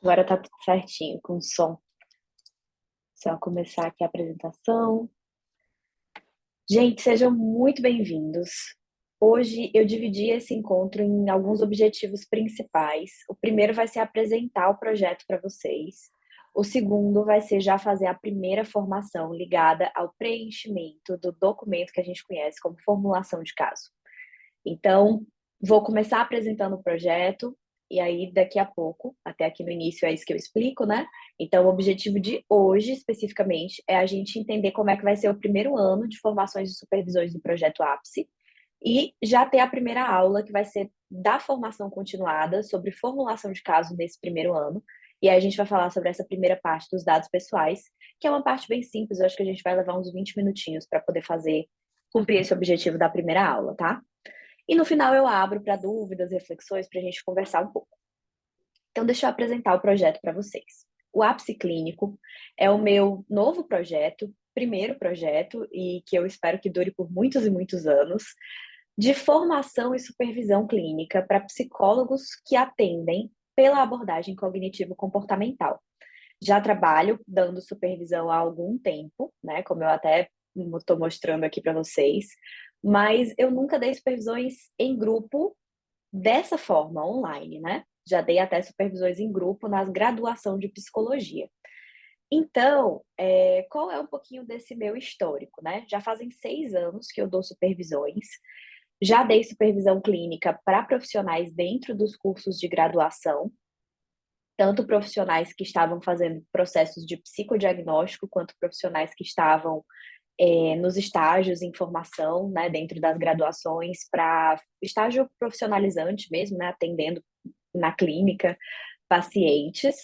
Agora tá tudo certinho com o som. Só começar aqui a apresentação. Gente, sejam muito bem-vindos. Hoje eu dividi esse encontro em alguns objetivos principais. O primeiro vai ser apresentar o projeto para vocês. O segundo vai ser já fazer a primeira formação ligada ao preenchimento do documento que a gente conhece como formulação de caso. Então, vou começar apresentando o projeto, e aí daqui a pouco, até aqui no início é isso que eu explico, né? Então, o objetivo de hoje, especificamente, é a gente entender como é que vai ser o primeiro ano de formações e supervisões do projeto Ápice, e já ter a primeira aula, que vai ser da formação continuada sobre formulação de caso nesse primeiro ano. E aí a gente vai falar sobre essa primeira parte dos dados pessoais, que é uma parte bem simples, eu acho que a gente vai levar uns 20 minutinhos para poder fazer, cumprir esse objetivo da primeira aula, tá? E no final eu abro para dúvidas, reflexões, para a gente conversar um pouco. Então, deixa eu apresentar o projeto para vocês. O Ápice Clínico é o meu novo projeto, primeiro projeto, e que eu espero que dure por muitos e muitos anos, de formação e supervisão clínica para psicólogos que atendem pela abordagem cognitivo-comportamental. Já trabalho dando supervisão há algum tempo, né? Como eu até estou mostrando aqui para vocês, mas eu nunca dei supervisões em grupo dessa forma, online, né? Já dei até supervisões em grupo nas graduação de psicologia. Então, qual é um pouquinho desse meu histórico, né? Já fazem 6 anos que eu dou supervisões, já dei supervisão clínica para profissionais dentro dos cursos de graduação, tanto profissionais que estavam fazendo processos de psicodiagnóstico, quanto profissionais que estavam nos estágios em formação, né, dentro das graduações, para estágio profissionalizante mesmo, né, atendendo na clínica pacientes.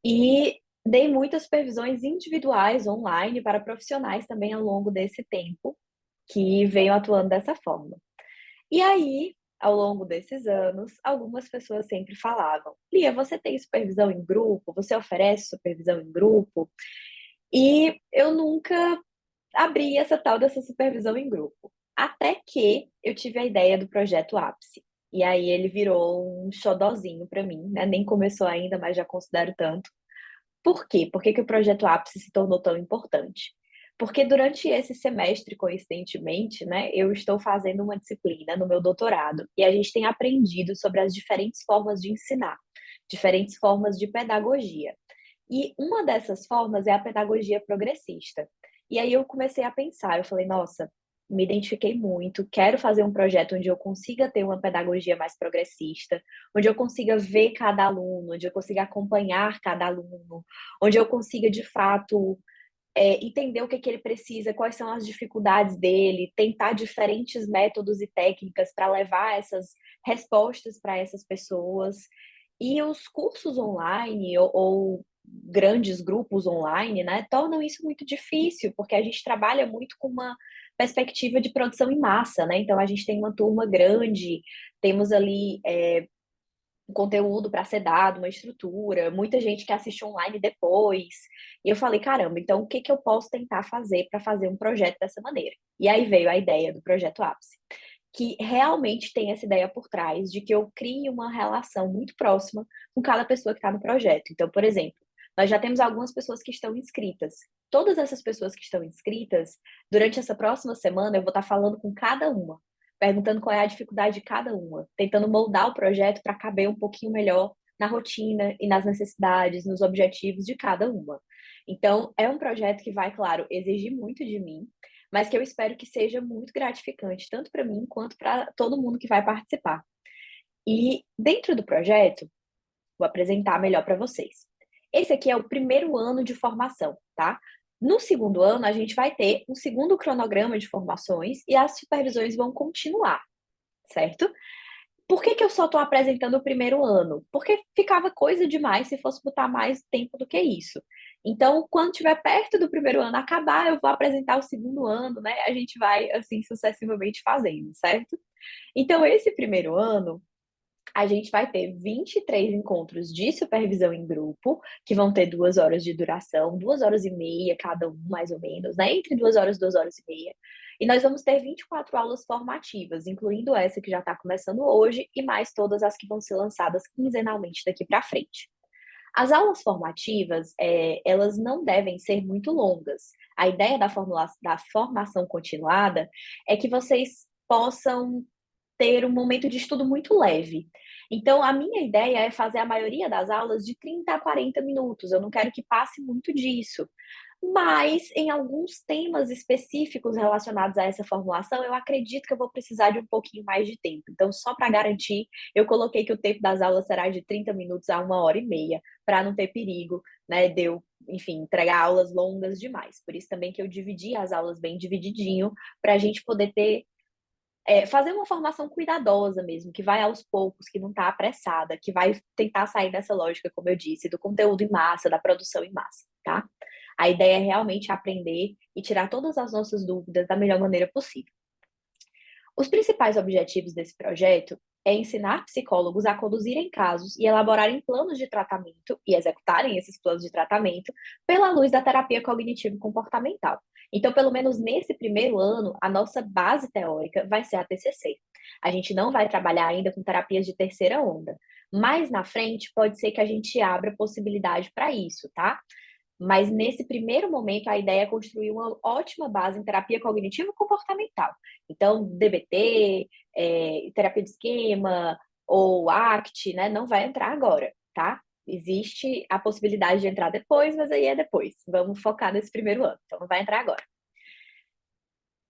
E dei muitas supervisões individuais online para profissionais também ao longo desse tempo, que veio atuando dessa forma. E aí, ao longo desses anos, algumas pessoas sempre falavam: Lia, você tem supervisão em grupo? Você oferece supervisão em grupo? E eu nunca abri essa tal dessa supervisão em grupo. Até que eu tive a ideia do projeto Ápice. E aí ele virou um xodozinho para mim, né? Nem começou ainda, mas já considero tanto. Por quê? Por que que o projeto Ápice se tornou tão importante? Porque durante esse semestre, coincidentemente, né, eu estou fazendo uma disciplina no meu doutorado e a gente tem aprendido sobre as diferentes formas de ensinar, diferentes formas de pedagogia. E uma dessas formas é a pedagogia progressista. E aí eu comecei a pensar, eu falei, nossa, me identifiquei muito, quero fazer um projeto onde eu consiga ter uma pedagogia mais progressista, onde eu consiga ver cada aluno, onde eu consiga acompanhar cada aluno, onde eu consiga, de fato, entender o que ele precisa, quais são as dificuldades dele, tentar diferentes métodos e técnicas para levar essas respostas para essas pessoas. E os cursos online ou grandes grupos online, né, tornam isso muito difícil, porque a gente trabalha muito com uma perspectiva de produção em massa, né? Então a gente tem uma turma grande, temos ali um conteúdo para ser dado, uma estrutura, muita gente que assiste online depois. E eu falei, caramba, então o que que eu posso tentar fazer para fazer um projeto dessa maneira? E aí veio a ideia do projeto Ápice, que realmente tem essa ideia por trás de que eu crie uma relação muito próxima com cada pessoa que está no projeto. Então, por exemplo, nós já temos algumas pessoas que estão inscritas. Todas essas pessoas que estão inscritas, durante essa próxima semana, eu vou estar falando com cada uma, perguntando qual é a dificuldade de cada uma, tentando moldar o projeto para caber um pouquinho melhor na rotina e nas necessidades, nos objetivos de cada uma. Então, é um projeto que vai, claro, exigir muito de mim, mas que eu espero que seja muito gratificante, tanto para mim quanto para todo mundo que vai participar. E dentro do projeto, vou apresentar melhor para vocês. Esse aqui é o primeiro ano de formação, tá? No segundo ano, a gente vai ter um segundo cronograma de formações e as supervisões vão continuar, certo? Por que que eu só estou apresentando o primeiro ano? Porque ficava coisa demais se fosse botar mais tempo do que isso. Então, quando estiver perto do primeiro ano acabar, eu vou apresentar o segundo ano, né? A gente vai, assim, sucessivamente fazendo, certo? Então, esse primeiro ano, a gente vai ter 23 encontros de supervisão em grupo, que vão ter 2 horas de duração, 2 horas e meia cada um, mais ou menos, né? Entre 2 horas e 2 horas e meia. E nós vamos ter 24 aulas formativas, incluindo essa que já está começando hoje, e mais todas as que vão ser lançadas quinzenalmente daqui para frente. As aulas formativas, elas não devem ser muito longas. A ideia da formação continuada é que vocês possam ter um momento de estudo muito leve. Então, a minha ideia é fazer a maioria das aulas de 30 a 40 minutos. Eu não quero que passe muito disso. Mas, em alguns temas específicos relacionados a essa formulação, eu acredito que eu vou precisar de um pouquinho mais de tempo. Então, só para garantir, eu coloquei que o tempo das aulas será de 30 minutos a 1 hora e meia, para não ter perigo, né, de eu, enfim, entregar aulas longas demais. Por isso também que eu dividi as aulas bem divididinho, para a gente poder ter fazer uma formação cuidadosa mesmo, que vai aos poucos, que não está apressada, que vai tentar sair dessa lógica, como eu disse, do conteúdo em massa, da produção em massa, tá? A ideia é realmente aprender e tirar todas as nossas dúvidas da melhor maneira possível. Os principais objetivos desse projeto é ensinar psicólogos a conduzirem casos e elaborarem planos de tratamento e executarem esses planos de tratamento pela luz da terapia cognitivo-comportamental. Então, pelo menos nesse primeiro ano, a nossa base teórica vai ser a TCC. A gente não vai trabalhar ainda com terapias de terceira onda, mas na frente pode ser que a gente abra possibilidade para isso, tá? Mas nesse primeiro momento, a ideia é construir uma ótima base em terapia cognitivo-comportamental. Então, DBT, terapia de esquema ou ACT, né, não vai entrar agora, tá? Existe a possibilidade de entrar depois, mas aí é depois. Vamos focar nesse primeiro ano, então não vai entrar agora.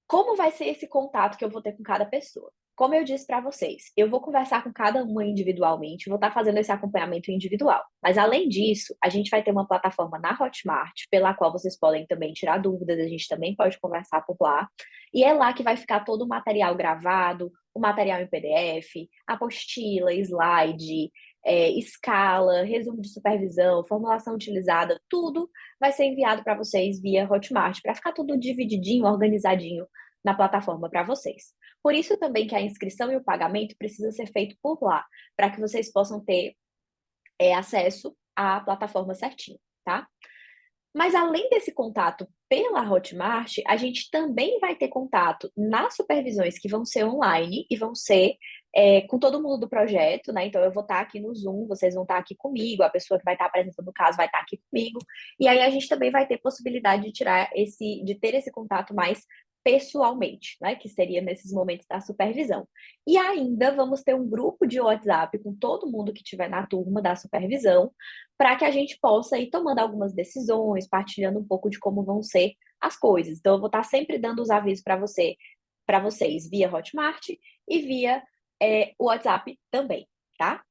Como vai ser esse contato que eu vou ter com cada pessoa? Como eu disse para vocês, eu vou conversar com cada uma individualmente, vou estar fazendo esse acompanhamento individual. Mas além disso, a gente vai ter uma plataforma na Hotmart, pela qual vocês podem também tirar dúvidas, a gente também pode conversar por lá. E é lá que vai ficar todo o material gravado, o material em PDF, apostila, slide, escala, resumo de supervisão, formulação utilizada, tudo vai ser enviado para vocês via Hotmart, para ficar tudo divididinho, organizadinho na plataforma para vocês. Por isso também que a inscrição e o pagamento precisa ser feito por lá, para que vocês possam ter acesso à plataforma certinho, tá? Mas além desse contato pela Hotmart, a gente também vai ter contato nas supervisões que vão ser online e vão ser com todo mundo do projeto, né? Então eu vou estar aqui no Zoom, vocês vão estar aqui comigo, a pessoa que vai estar apresentando o caso vai estar aqui comigo, e aí a gente também vai ter possibilidade de ter esse contato mais pessoalmente, né? Que seria nesses momentos da supervisão. E ainda vamos ter um grupo de WhatsApp com todo mundo que estiver na turma da supervisão, para que a gente possa ir tomando algumas decisões, partilhando um pouco de como vão ser as coisas. Então, eu vou estar sempre dando os avisos para vocês via Hotmart e via WhatsApp também, tá?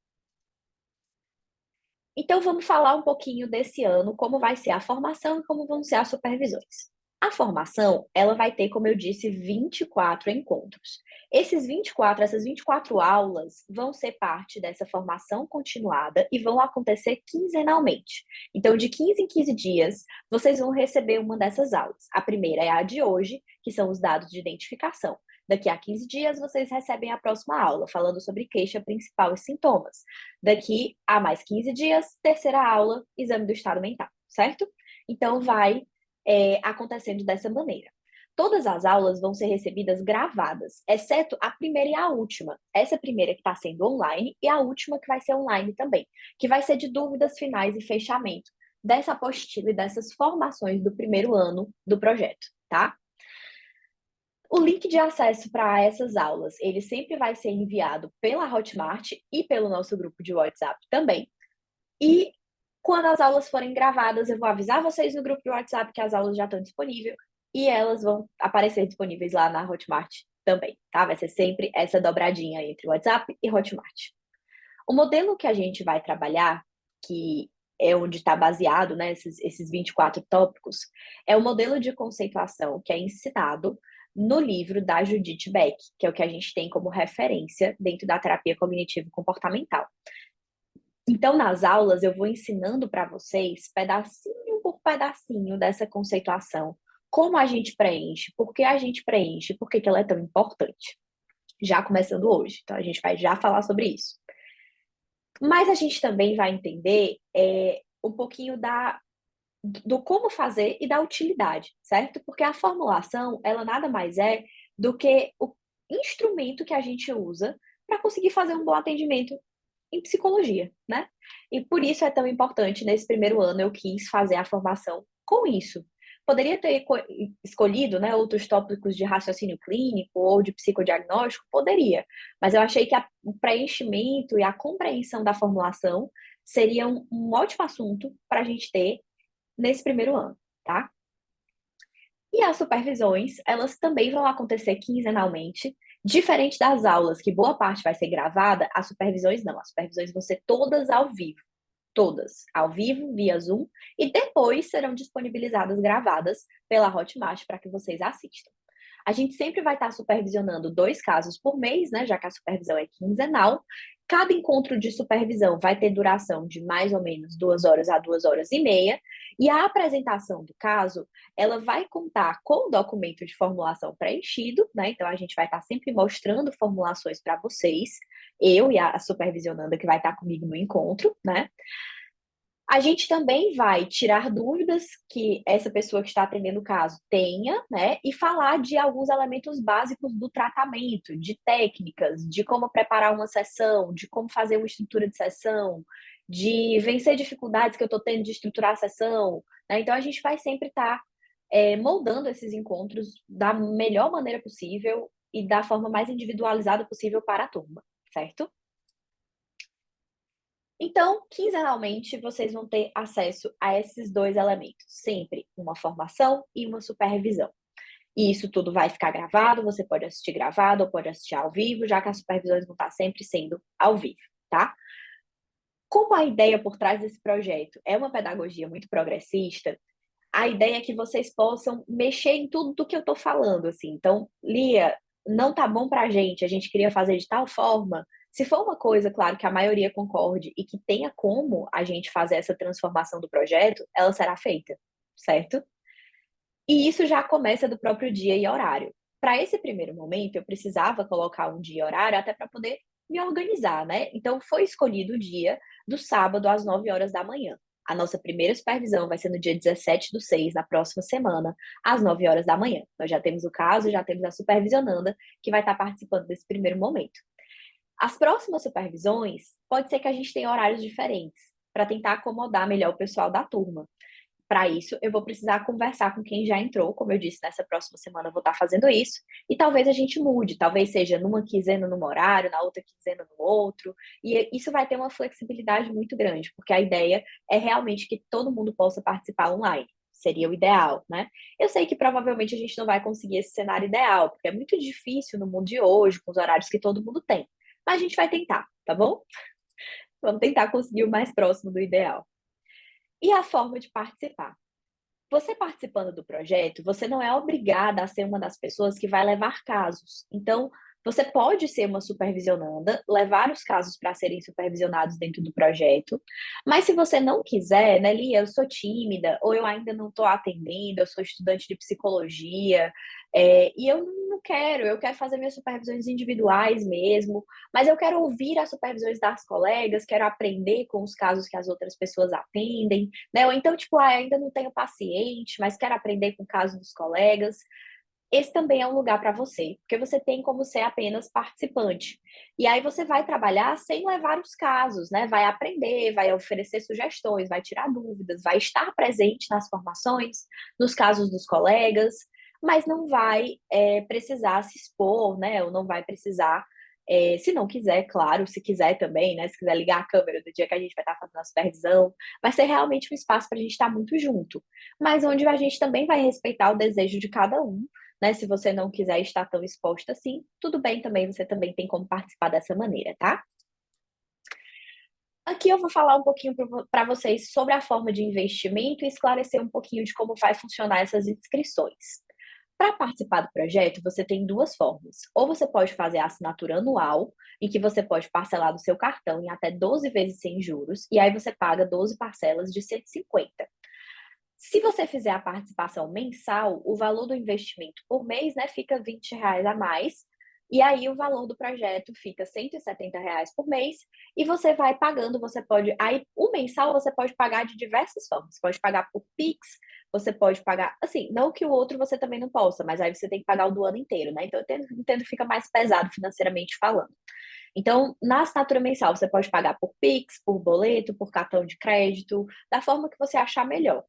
Então, vamos falar um pouquinho desse ano, como vai ser a formação e como vão ser as supervisões. A formação, ela vai ter, como eu disse, 24 encontros. Essas 24 aulas vão ser parte dessa formação continuada e vão acontecer quinzenalmente. Então, de 15 em 15 dias, vocês vão receber uma dessas aulas. A primeira é a de hoje, que são os dados de identificação. Daqui a 15 dias, vocês recebem a próxima aula, falando sobre queixa principal e sintomas. Daqui a mais 15 dias, terceira aula, exame do estado mental, certo? Então, vai acontecendo dessa maneira. Todas as aulas vão ser recebidas gravadas, exceto a primeira e a última. Essa primeira que está sendo online e a última que vai ser online também, que vai ser de dúvidas finais e fechamento dessa apostila e dessas formações do primeiro ano do projeto, tá? O link de acesso para essas aulas, ele sempre vai ser enviado pela Hotmart e pelo nosso grupo de WhatsApp também. E quando as aulas forem gravadas, eu vou avisar vocês no grupo de WhatsApp que as aulas já estão disponíveis e elas vão aparecer disponíveis lá na Hotmart também, tá? Vai ser sempre essa dobradinha entre WhatsApp e Hotmart. O modelo que a gente vai trabalhar, que é onde está baseado, né, esses 24 tópicos, é o modelo de conceituação que é ensinado no livro da Judith Beck, que é o que a gente tem como referência dentro da terapia cognitivo-comportamental. Então, nas aulas, eu vou ensinando para vocês, pedacinho por pedacinho dessa conceituação, como a gente preenche, por que a gente preenche, por que ela é tão importante. Já começando hoje, então a gente vai já falar sobre isso. Mas a gente também vai entender um pouquinho do como fazer e da utilidade, certo? Porque a formulação, ela nada mais é do que o instrumento que a gente usa para conseguir fazer um bom atendimento em psicologia, né? E por isso é tão importante, nesse primeiro ano eu quis fazer a formação com isso. Poderia ter escolhido, né, outros tópicos de raciocínio clínico ou de psicodiagnóstico? Poderia, mas eu achei que o preenchimento e a compreensão da formulação seria um ótimo assunto para a gente ter nesse primeiro ano, tá? E as supervisões, elas também vão acontecer quinzenalmente, diferente das aulas, que boa parte vai ser gravada, as supervisões não, as supervisões vão ser todas ao vivo, todas ao vivo, via Zoom, e depois serão disponibilizadas gravadas pela Hotmart para que vocês assistam. A gente sempre vai estar supervisionando 2 casos por mês, né, já que a supervisão é quinzenal. Cada encontro de supervisão vai ter duração de mais ou menos 2 horas a 2 horas e meia, e a apresentação do caso, ela vai contar com o documento de formulação preenchido, né? Então a gente vai estar sempre mostrando formulações para vocês, eu e a supervisionanda que vai estar comigo no encontro, né? A gente também vai tirar dúvidas que essa pessoa que está atendendo o caso tenha, né? E falar de alguns elementos básicos do tratamento, de técnicas, de como preparar uma sessão, de como fazer uma estrutura de sessão, de vencer dificuldades que eu estou tendo de estruturar a sessão, né? Então a gente vai sempre estar moldando esses encontros da melhor maneira possível e da forma mais individualizada possível para a turma, certo? Então, quinzenalmente, vocês vão ter acesso a esses 2 elementos, sempre uma formação e uma supervisão. E isso tudo vai ficar gravado, você pode assistir gravado ou pode assistir ao vivo, já que as supervisões vão estar sempre sendo ao vivo, tá? Como a ideia por trás desse projeto é uma pedagogia muito progressista, a ideia é que vocês possam mexer em tudo do que eu estou falando, assim. Então, Lia, não tá bom para a gente queria fazer de tal forma. Se for uma coisa, claro, que a maioria concorde e que tenha como a gente fazer essa transformação do projeto, ela será feita, certo? E isso já começa do próprio dia e horário. Para esse primeiro momento, eu precisava colocar um dia e horário até para poder me organizar, né? Então, foi escolhido o dia do sábado às 9 horas da manhã. A nossa primeira supervisão vai ser no dia 17/6, na próxima semana, às 9 horas da manhã. Nós já temos o caso, já temos a supervisionanda que vai estar participando desse primeiro momento. As próximas supervisões, pode ser que a gente tenha horários diferentes, para tentar acomodar melhor o pessoal da turma. Para isso, eu vou precisar conversar com quem já entrou, como eu disse, nessa próxima semana eu vou estar fazendo isso, e talvez a gente mude, talvez seja numa quinzena num horário, na outra quinzena no outro, e isso vai ter uma flexibilidade muito grande, porque a ideia é realmente que todo mundo possa participar online. Seria o ideal, né? Eu sei que provavelmente a gente não vai conseguir esse cenário ideal, porque é muito difícil no mundo de hoje, com os horários que todo mundo tem. Mas a gente vai tentar, tá bom? Vamos tentar conseguir o mais próximo do ideal. E a forma de participar? Você participando do projeto, você não é obrigada a ser uma das pessoas que vai levar casos. Então, você pode ser uma supervisionanda, levar os casos para serem supervisionados dentro do projeto, mas se você não quiser, né, Lia, eu sou tímida, ou eu ainda não estou atendendo, eu sou estudante de psicologia, e eu não quero, eu quero fazer minhas supervisões individuais mesmo, mas eu quero ouvir as supervisões das colegas, quero aprender com os casos que as outras pessoas atendem, né? Ou então, tipo, ainda não tenho paciente, mas quero aprender com o caso dos colegas. Esse também é um lugar para você, porque você tem como ser apenas participante. E aí você vai trabalhar sem levar os casos, né? Vai aprender, vai oferecer sugestões, vai tirar dúvidas, vai estar presente nas formações, nos casos dos colegas, mas não vai precisar se expor, né? Ou não vai precisar, se não quiser, claro, se quiser também, né? Se quiser ligar a câmera do dia que a gente vai estar fazendo a supervisão, vai ser realmente um espaço para a gente estar muito junto, mas onde a gente também vai respeitar o desejo de cada um, né? Se você não quiser estar tão exposta assim, tudo bem também, você também tem como participar dessa maneira, tá? Aqui eu vou falar um pouquinho para vocês sobre a forma de investimento e esclarecer um pouquinho de como vai funcionar essas inscrições. Para participar do projeto, você tem 2 formas. Ou você pode fazer a assinatura anual, em que você pode parcelar do seu cartão em até 12 vezes sem juros, e aí você paga 12 parcelas de 150. Se você fizer a participação mensal, o valor do investimento por mês, né, fica R$ 20 a mais, e aí o valor do projeto fica R$ 170 por mês, e você vai pagando, você pode, aí o mensal você pode pagar de diversas formas, você pode pagar por Pix, você pode pagar, assim, não que o outro você também não possa, mas aí você tem que pagar o do ano inteiro, né, então eu entendo que fica mais pesado financeiramente falando. Então, na assinatura mensal, você pode pagar por Pix, por boleto, por cartão de crédito, da forma que você achar melhor.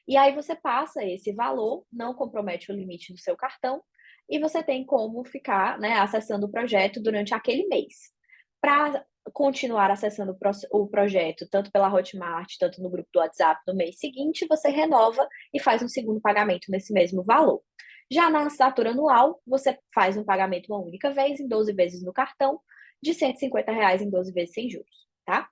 E aí você passa esse valor, não compromete o limite do seu cartão, e você tem como ficar, né, acessando o projeto durante aquele mês. Para continuar acessando o projeto, tanto pela Hotmart, tanto no grupo do WhatsApp, no mês seguinte, você renova e faz um segundo pagamento nesse mesmo valor. Já na assinatura anual, você faz um pagamento uma única vez, em 12 vezes no cartão, de R$ 150 em 12 vezes sem juros, tá?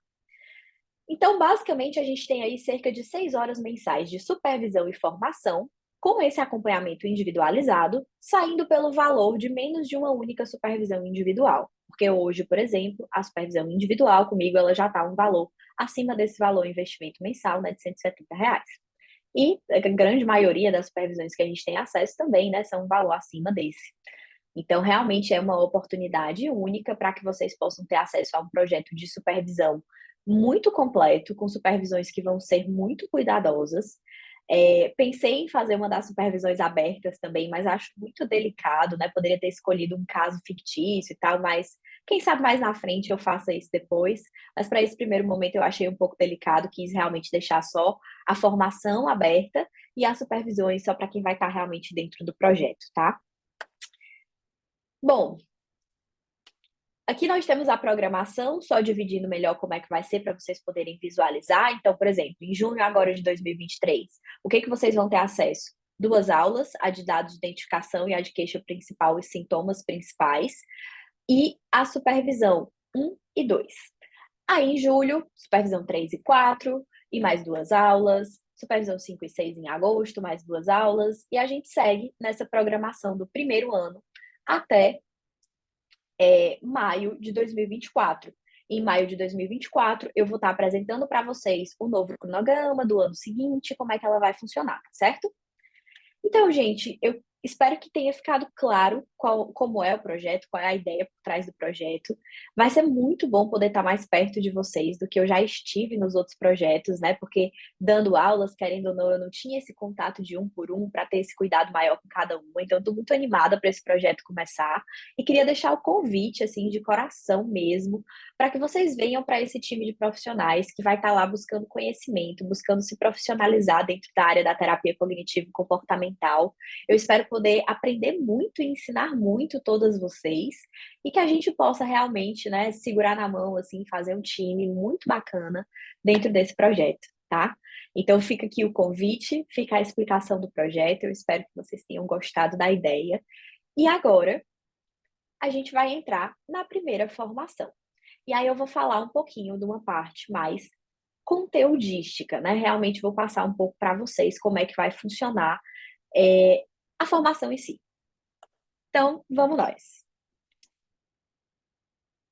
Então, basicamente, a gente tem aí cerca de 6 horas mensais de supervisão e formação, com esse acompanhamento individualizado, saindo pelo valor de menos de uma única supervisão individual. Porque hoje, por exemplo, a supervisão individual comigo ela já está um valor acima desse valor investimento mensal, né, de R$ 170. E a grande maioria das supervisões que a gente tem acesso também, né, são um valor acima desse. Então, realmente é uma oportunidade única para que vocês possam ter acesso a um projeto de supervisão muito completo, com supervisões que vão ser muito cuidadosas. Pensei em fazer uma das supervisões abertas também, mas acho muito delicado, né? Poderia ter escolhido um caso fictício e tal, mas quem sabe mais na frente eu faça isso depois. Mas para esse primeiro momento eu achei um pouco delicado, quis realmente deixar só a formação aberta e as supervisões só para quem vai estar realmente dentro do projeto, tá? Bom, aqui nós temos a programação, só dividindo melhor como é que vai ser para vocês poderem visualizar. Então, por exemplo, em junho agora de 2023, o que vocês vão ter acesso? 2 aulas, a de dados de identificação e a de queixa principal e sintomas principais, e a supervisão 1 e 2. Aí, em julho, supervisão 3 e 4, e mais 2 aulas, supervisão 5 e 6 em agosto, mais 2 aulas, e a gente segue nessa programação do primeiro ano até maio de 2024. Em maio de 2024, eu vou estar apresentando para vocês o novo cronograma do ano seguinte, como é que ela vai funcionar, certo? Então, gente, eu espero que tenha ficado claro como é o projeto, qual é a ideia por trás do projeto. Vai ser muito bom poder estar mais perto de vocês do que eu já estive nos outros projetos, né? Porque dando aulas, querendo ou não, eu não tinha esse contato de um por um para ter esse cuidado maior com cada um. Então, estou muito animada para esse projeto começar e queria deixar o convite, assim, de coração mesmo, para que vocês venham para esse time de profissionais que vai estar lá buscando conhecimento, buscando se profissionalizar dentro da área da terapia cognitivo-comportamental. Eu espero poder aprender muito e ensinar muito todas vocês e que a gente possa realmente, né, segurar na mão, assim, fazer um time muito bacana dentro desse projeto, tá? Então fica aqui o convite, fica a explicação do projeto. Eu espero que vocês tenham gostado da ideia. E agora a gente vai entrar na primeira formação. E aí eu vou falar um pouquinho de uma parte mais conteudística, né? Realmente vou passar um pouco para vocês como é que vai funcionar é, a formação em si. Então, vamos nós.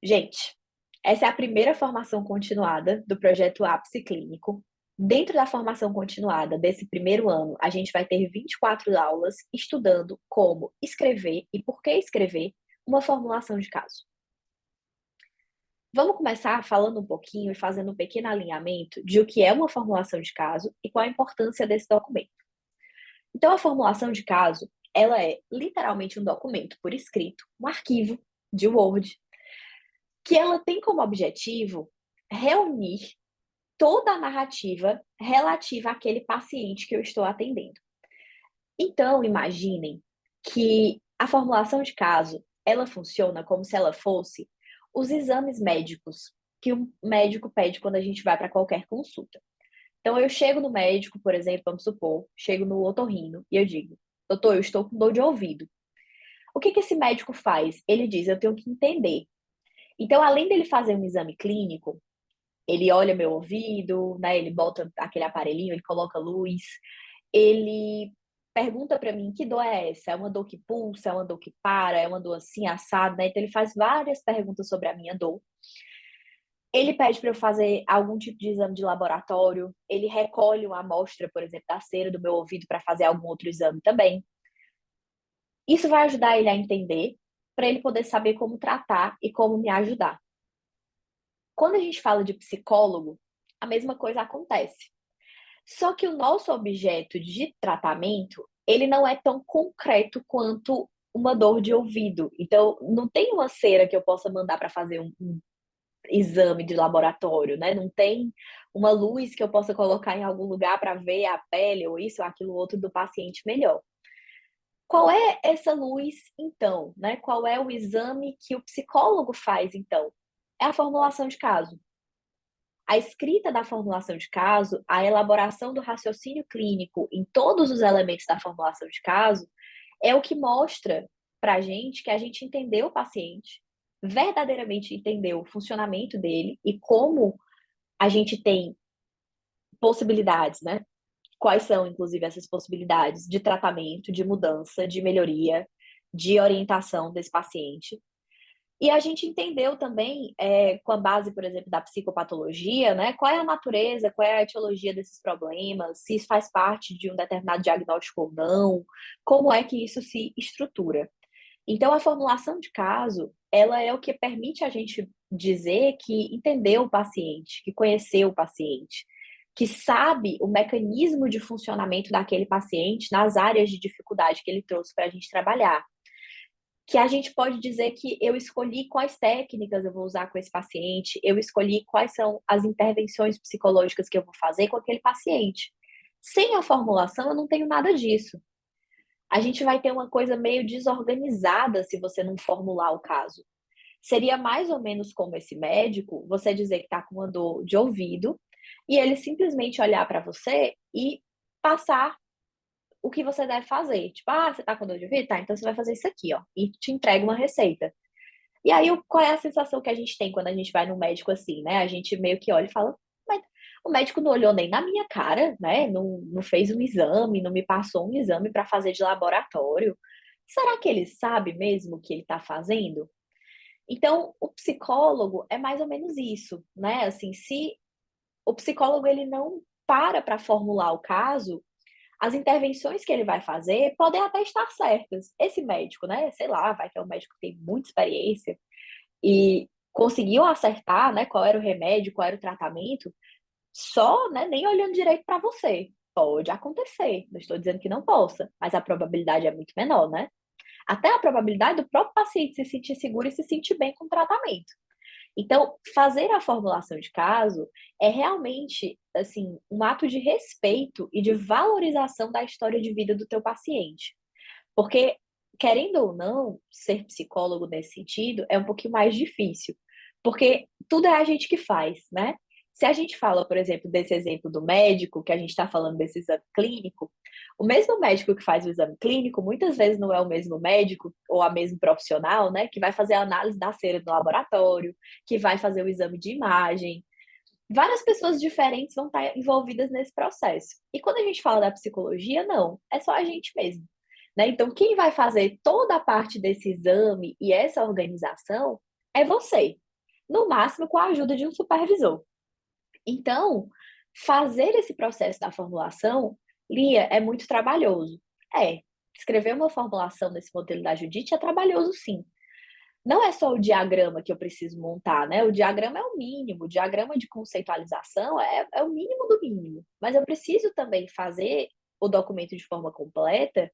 Gente, essa é a primeira formação continuada do projeto Ápice Clínico. Dentro da formação continuada desse primeiro ano, a gente vai ter 24 aulas estudando como escrever e por que escrever uma formulação de caso. Vamos começar falando um pouquinho e fazendo um pequeno alinhamento de o que é uma formulação de caso e qual a importância desse documento. Então, a formulação de caso, ela é literalmente um documento por escrito, um arquivo de Word, que ela tem como objetivo reunir toda a narrativa relativa àquele paciente que eu estou atendendo. Então, imaginem que a formulação de caso, ela funciona como se ela fosse os exames médicos que o médico pede quando a gente vai para qualquer consulta. Então, eu chego no médico, por exemplo, vamos supor, chego no otorrino e eu digo, doutor, eu estou com dor de ouvido. O que esse médico faz? Ele diz, eu tenho que entender. Então, além dele fazer um exame clínico, ele olha meu ouvido, né? Ele bota aquele aparelhinho, ele coloca luz, ele pergunta para mim que dor é essa? É uma dor que pulsa, é uma dor que para, é uma dor assim assada, né? Então ele faz várias perguntas sobre a minha dor. Ele pede para eu fazer algum tipo de exame de laboratório, ele recolhe uma amostra, por exemplo, da cera do meu ouvido para fazer algum outro exame também. Isso vai ajudar ele a entender, para ele poder saber como tratar e como me ajudar. Quando a gente fala de psicólogo, a mesma coisa acontece. Só que o nosso objeto de tratamento, ele não é tão concreto quanto uma dor de ouvido. Então, não tem uma cera que eu possa mandar para fazer um exame de laboratório, né? Não tem uma luz que eu possa colocar em algum lugar para ver a pele ou isso ou aquilo outro do paciente melhor. Qual é essa luz, então, né? Qual é o exame que o psicólogo faz, então? É a formulação de caso. A escrita da formulação de caso, a elaboração do raciocínio clínico em todos os elementos da formulação de caso, é o que mostra para a gente entendeu o paciente, verdadeiramente entendeu o funcionamento dele e como a gente tem possibilidades, né? Quais são, inclusive, essas possibilidades de tratamento, de mudança, de melhoria, de orientação desse paciente. E a gente entendeu também, com a base, por exemplo, da psicopatologia, né, qual é a natureza, qual é a etiologia desses problemas, se isso faz parte de um determinado diagnóstico ou não, como é que isso se estrutura. Então, a formulação de caso, ela é o que permite a gente dizer que entendeu o paciente, que conheceu o paciente, que sabe o mecanismo de funcionamento daquele paciente nas áreas de dificuldade que ele trouxe para a gente trabalhar. Que a gente pode dizer que eu escolhi quais técnicas eu vou usar com esse paciente, eu escolhi quais são as intervenções psicológicas que eu vou fazer com aquele paciente. Sem a formulação, eu não tenho nada disso. A gente vai ter uma coisa meio desorganizada se você não formular o caso. Seria mais ou menos como esse médico, você dizer que está com uma dor de ouvido e ele simplesmente olhar para você e passar o que você deve fazer. Tipo, você tá com dor de ouvido? Tá, então você vai fazer isso aqui, ó. E te entrega uma receita. E aí, qual é a sensação que a gente tem quando a gente vai no médico assim, né? A gente meio que olha e fala, mas o médico não olhou nem na minha cara, né? Não fez um exame, não me passou um exame para fazer de laboratório. Será que ele sabe mesmo o que ele está fazendo? Então, o psicólogo é mais ou menos isso, né? Assim, se o psicólogo ele não para formular o caso, as intervenções que ele vai fazer podem até estar certas. Esse médico, né? Sei lá, vai que é um médico que tem muita experiência e conseguiu acertar, né? Qual era o remédio, qual era o tratamento, só, né? Nem olhando direito para você. Pode acontecer. Não estou dizendo que não possa, mas a probabilidade é muito menor, né? Até a probabilidade do próprio paciente se sentir seguro e se sentir bem com o tratamento. Então, fazer a formulação de caso é realmente, assim, um ato de respeito e de valorização da história de vida do teu paciente. Porque, querendo ou não, ser psicólogo nesse sentido é um pouquinho mais difícil, porque tudo é a gente que faz, né? Se a gente fala, por exemplo, desse exemplo do médico, que a gente está falando desse exame clínico, o mesmo médico que faz o exame clínico, muitas vezes não é o mesmo médico ou a mesma profissional, né, que vai fazer a análise da cera no laboratório, que vai fazer o exame de imagem. Várias pessoas diferentes vão estar envolvidas nesse processo. E quando a gente fala da psicologia, não, é só a gente mesmo, né? Então, quem vai fazer toda a parte desse exame e essa organização é você, no máximo com a ajuda de um supervisor. Então, fazer esse processo da formulação, Lia, é muito trabalhoso. É, escrever uma formulação nesse modelo da Judite é trabalhoso, sim. Não é só o diagrama que eu preciso montar, né? O diagrama é o mínimo, o diagrama de conceitualização é o mínimo do mínimo. Mas eu preciso também fazer o documento de forma completa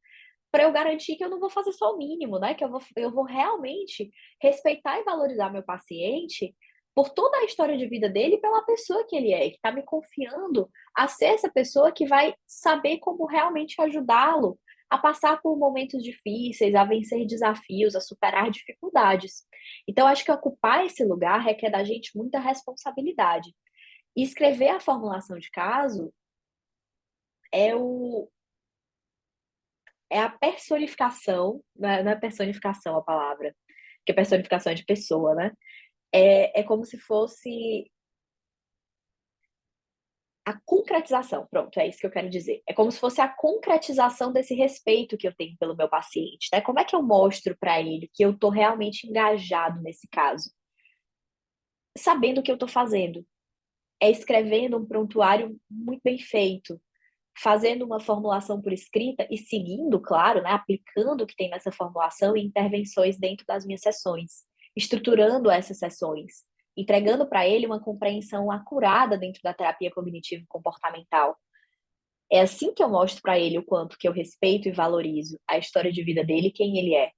para eu garantir que eu não vou fazer só o mínimo, né? Que eu vou realmente respeitar e valorizar meu paciente por toda a história de vida dele e pela pessoa que ele é, que está me confiando a ser essa pessoa que vai saber como realmente ajudá-lo a passar por momentos difíceis, a vencer desafios, a superar dificuldades. Então, acho que ocupar esse lugar requer da gente muita responsabilidade. E escrever a formulação de caso é é a personificação, não é personificação a palavra, porque personificação é de pessoa, né? É como se fosse a concretização, pronto, é isso que eu quero dizer. É como se fosse a concretização desse respeito que eu tenho pelo meu paciente, né? Como é que eu mostro para ele que eu estou realmente engajado nesse caso? Sabendo o que eu estou fazendo. É escrevendo um prontuário muito bem feito, fazendo uma formulação por escrita e seguindo, claro, né, aplicando o que tem nessa formulação e intervenções dentro das minhas sessões, estruturando essas sessões, entregando para ele uma compreensão acurada dentro da terapia cognitivo comportamental. É assim que eu mostro para ele o quanto que eu respeito e valorizo a história de vida dele e quem ele é.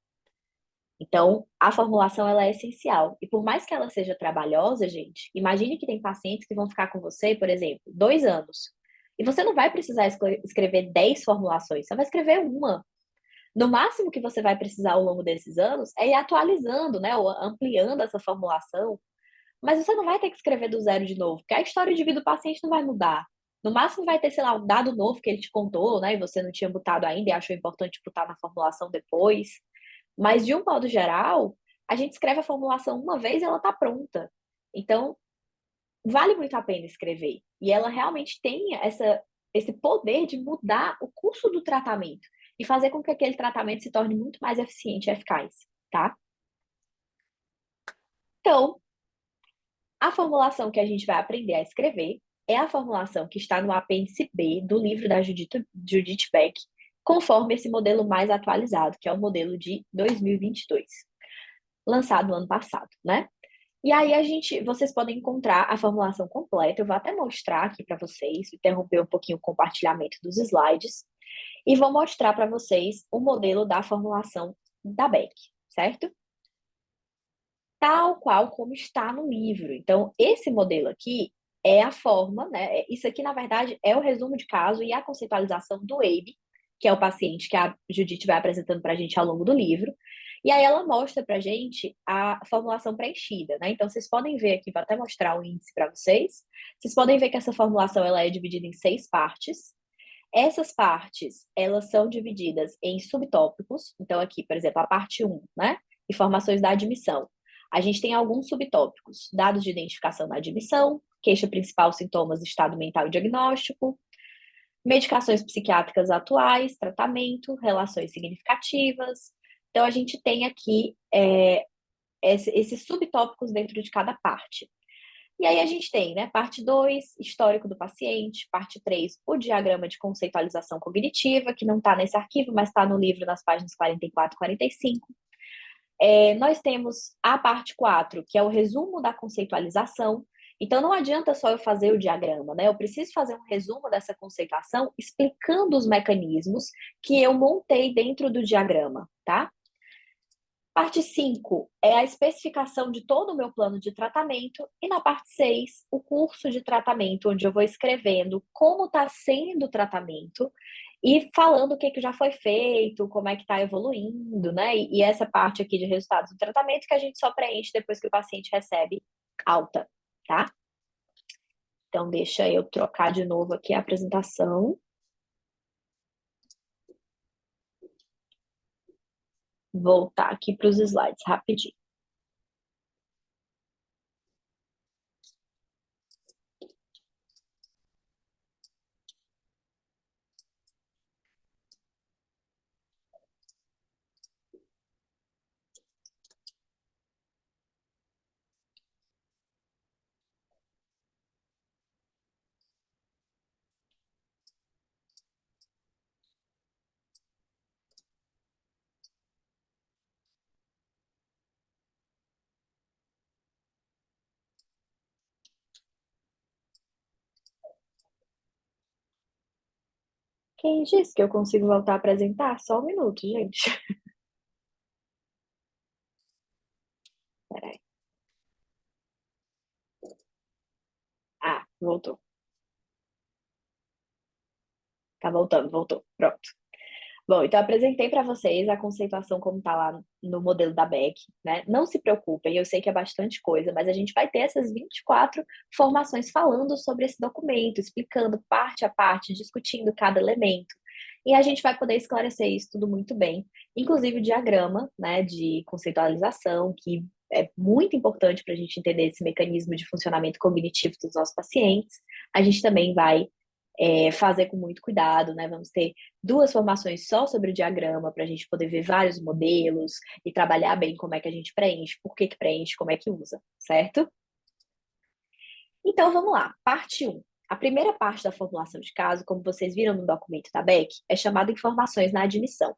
Então, a formulação ela é essencial. E por mais que ela seja trabalhosa, gente, imagine que tem pacientes que vão ficar com você, por exemplo, 2 anos. E você não vai precisar escrever 10 formulações, você vai escrever uma. No máximo que você vai precisar ao longo desses anos é ir atualizando, né, ou ampliando essa formulação, mas você não vai ter que escrever do zero de novo, porque a história de vida do paciente não vai mudar. No máximo vai ter, sei lá, um dado novo que ele te contou, né, e você não tinha botado ainda e achou importante botar na formulação depois. Mas, de um modo geral, a gente escreve a formulação uma vez e ela está pronta. Então, vale muito a pena escrever. E ela realmente tem esse poder de mudar o curso do tratamento e fazer com que aquele tratamento se torne muito mais eficiente e eficaz, tá? Então, a formulação que a gente vai aprender a escrever é a formulação que está no apêndice B do livro da Judith Beck, conforme esse modelo mais atualizado, que é o modelo de 2022, lançado no ano passado, né? E aí vocês podem encontrar a formulação completa. Eu vou até mostrar aqui para vocês, interromper um pouquinho o compartilhamento dos slides e vou mostrar para vocês o modelo da formulação da Beck, certo? Tal qual como está no livro. Então, esse modelo aqui é a forma, né? Isso aqui, na verdade, é o resumo de caso e a conceitualização do Abe, que é o paciente que a Judith vai apresentando para a gente ao longo do livro. E aí ela mostra para a gente a formulação preenchida, né? Então, vocês podem ver aqui, vou até mostrar o índice para vocês. Vocês podem ver que essa formulação ela é dividida em 6 partes. Essas partes, elas são divididas em subtópicos. Então, aqui, por exemplo, a parte 1, né? Informações da admissão. A gente tem alguns subtópicos: dados de identificação da admissão, queixa principal, sintomas, estado mental e diagnóstico, medicações psiquiátricas atuais, tratamento, relações significativas. Então, a gente tem aqui esses subtópicos dentro de cada parte. E aí a gente tem, né, parte 2, histórico do paciente, parte 3, o diagrama de conceitualização cognitiva, que não está nesse arquivo, mas está no livro nas páginas 44 e 45. Nós temos a parte 4, que é o resumo da conceitualização. Então, não adianta só eu fazer o diagrama, né? Eu preciso fazer um resumo dessa conceituação explicando os mecanismos que eu montei dentro do diagrama, tá? Parte 5 é a especificação de todo o meu plano de tratamento. E na parte 6, o curso de tratamento, onde eu vou escrevendo como está sendo o tratamento e falando o que já foi feito, como é que está evoluindo, né? E essa parte aqui de resultados do tratamento que a gente só preenche depois que o paciente recebe alta, tá? Então, deixa eu trocar de novo aqui a apresentação. Voltar aqui para os slides rapidinho. Quem disse que eu consigo voltar a apresentar? Só um minuto, gente. Peraí. Ah, voltou. Tá voltando, voltou. Pronto. Bom, então apresentei para vocês a conceituação como está lá no modelo da Beck, né? Não se preocupem, eu sei que é bastante coisa, mas a gente vai ter essas 24 formações falando sobre esse documento, explicando parte a parte, discutindo cada elemento. E a gente vai poder esclarecer isso tudo muito bem, inclusive o diagrama, né, de conceitualização, que é muito importante para a gente entender esse mecanismo de funcionamento cognitivo dos nossos pacientes. A gente também vai fazer com muito cuidado, né? Vamos ter 2 formações só sobre o diagrama para a gente poder ver vários modelos e trabalhar bem como é que a gente preenche, por que preenche, como é que usa, certo? Então vamos lá, parte 1. A primeira parte da formulação de caso, como vocês viram no documento da Beck, é chamada informações na admissão.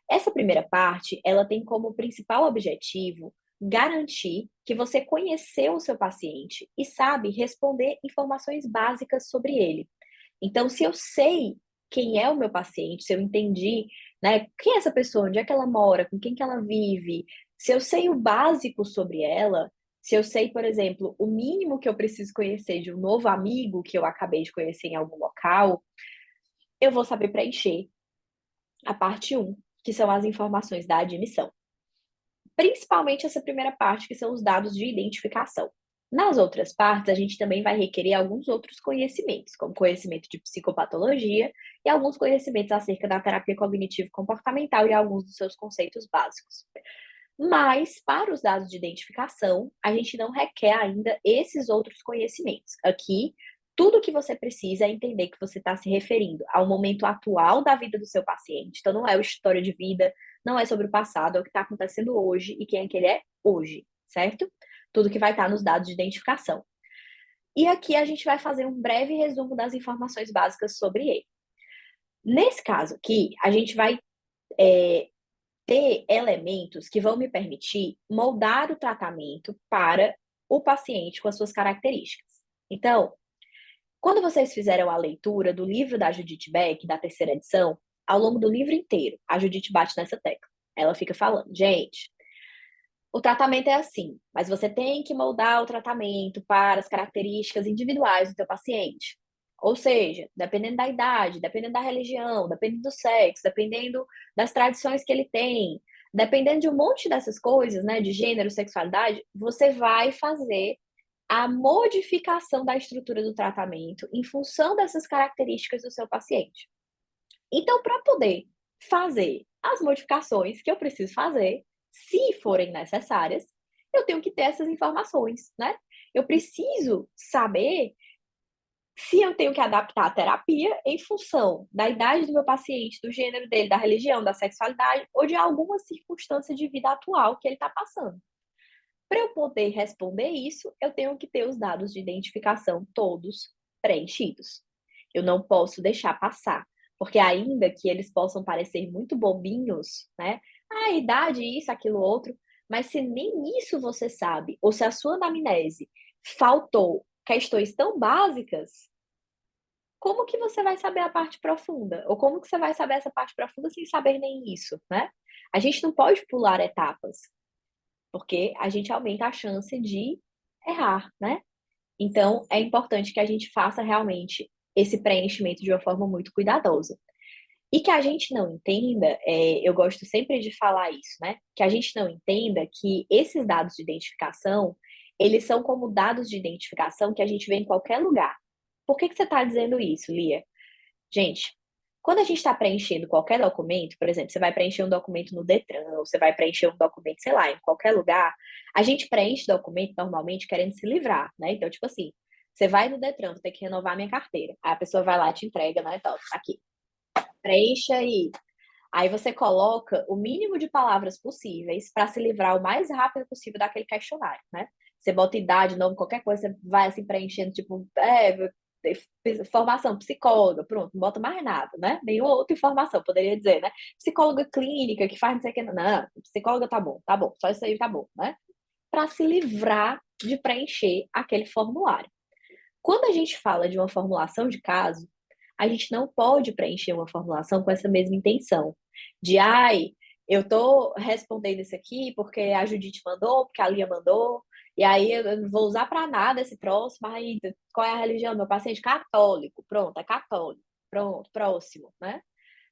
Essa primeira parte, ela tem como principal objetivo garantir que você conheceu o seu paciente e sabe responder informações básicas sobre ele. Então, se eu sei quem é o meu paciente, se eu entendi, né, quem é essa pessoa, onde é que ela mora, com quem que ela vive, se eu sei o básico sobre ela, se eu sei, por exemplo, o mínimo que eu preciso conhecer de um novo amigo que eu acabei de conhecer em algum local, eu vou saber preencher a parte um, que são as informações da admissão. Principalmente essa primeira parte, que são os dados de identificação. Nas outras partes, a gente também vai requerer alguns outros conhecimentos, como conhecimento de psicopatologia e alguns conhecimentos acerca da terapia cognitivo-comportamental e alguns dos seus conceitos básicos. Mas, para os dados de identificação, a gente não requer ainda esses outros conhecimentos. Aqui, tudo que você precisa é entender que você está se referindo ao momento atual da vida do seu paciente. Então, não é a história de vida, não é sobre o passado, é o que está acontecendo hoje e quem é que ele é hoje, certo? Tudo que vai estar nos dados de identificação. E aqui a gente vai fazer um breve resumo das informações básicas sobre ele. Nesse caso aqui, a gente vai ter elementos que vão me permitir moldar o tratamento para o paciente com as suas características. Então, quando vocês fizeram a leitura do livro da Judith Beck, da terceira edição, ao longo do livro inteiro, a Judith bate nessa tecla. Ela fica falando, gente, o tratamento é assim, mas você tem que moldar o tratamento para as características individuais do teu paciente. Ou seja, dependendo da idade, dependendo da religião, dependendo do sexo, dependendo das tradições que ele tem, dependendo de um monte dessas coisas, né, de gênero, sexualidade, você vai fazer a modificação da estrutura do tratamento em função dessas características do seu paciente. Então, para poder fazer as modificações que eu preciso fazer, se forem necessárias, eu tenho que ter essas informações, né? Eu preciso saber se eu tenho que adaptar a terapia em função da idade do meu paciente, do gênero dele, da religião, da sexualidade ou de alguma circunstância de vida atual que ele está passando. Para eu poder responder isso, eu tenho que ter os dados de identificação todos preenchidos. Eu não posso deixar passar, porque ainda que eles possam parecer muito bobinhos, né? Ah, idade, isso, aquilo, outro, mas se nem isso você sabe, ou se a sua anamnese faltou questões tão básicas, como que você vai saber a parte profunda? Ou como que você vai saber essa parte profunda sem saber nem isso, né? A gente não pode pular etapas, porque a gente aumenta a chance de errar, né? Então, é importante que a gente faça realmente esse preenchimento de uma forma muito cuidadosa. E que a gente não entenda, eu gosto sempre de falar isso, né? Que a gente não entenda que esses dados de identificação, eles são como dados de identificação que a gente vê em qualquer lugar. Por que você está dizendo isso, Lia? Gente, quando a gente está preenchendo qualquer documento, por exemplo, você vai preencher um documento no Detran, ou você vai preencher um documento, sei lá, em qualquer lugar, a gente preenche documento normalmente querendo se livrar, né? Então, tipo assim, você vai no Detran, vou ter que renovar minha carteira. Aí a pessoa vai lá e te entrega, né? Então, aqui, preencha aí. Aí você coloca o mínimo de palavras possíveis para se livrar o mais rápido possível daquele questionário, né? Você bota idade, nome, qualquer coisa, você vai assim preenchendo, tipo, formação, psicóloga, pronto, não bota mais nada, né? Nenhuma outra informação, poderia dizer, né? Psicóloga clínica, que faz não sei o que, não, psicóloga tá bom, só isso aí tá bom, né? Para se livrar de preencher aquele formulário. Quando a gente fala de uma formulação de caso, a gente não pode preencher uma formulação com essa mesma intenção. De, ai, eu tô respondendo isso aqui porque a Judite mandou, porque a Lia mandou, e aí eu não vou usar para nada esse próximo. Aí, qual é a religião do meu paciente? Católico. Pronto, é católico. Pronto, próximo, né?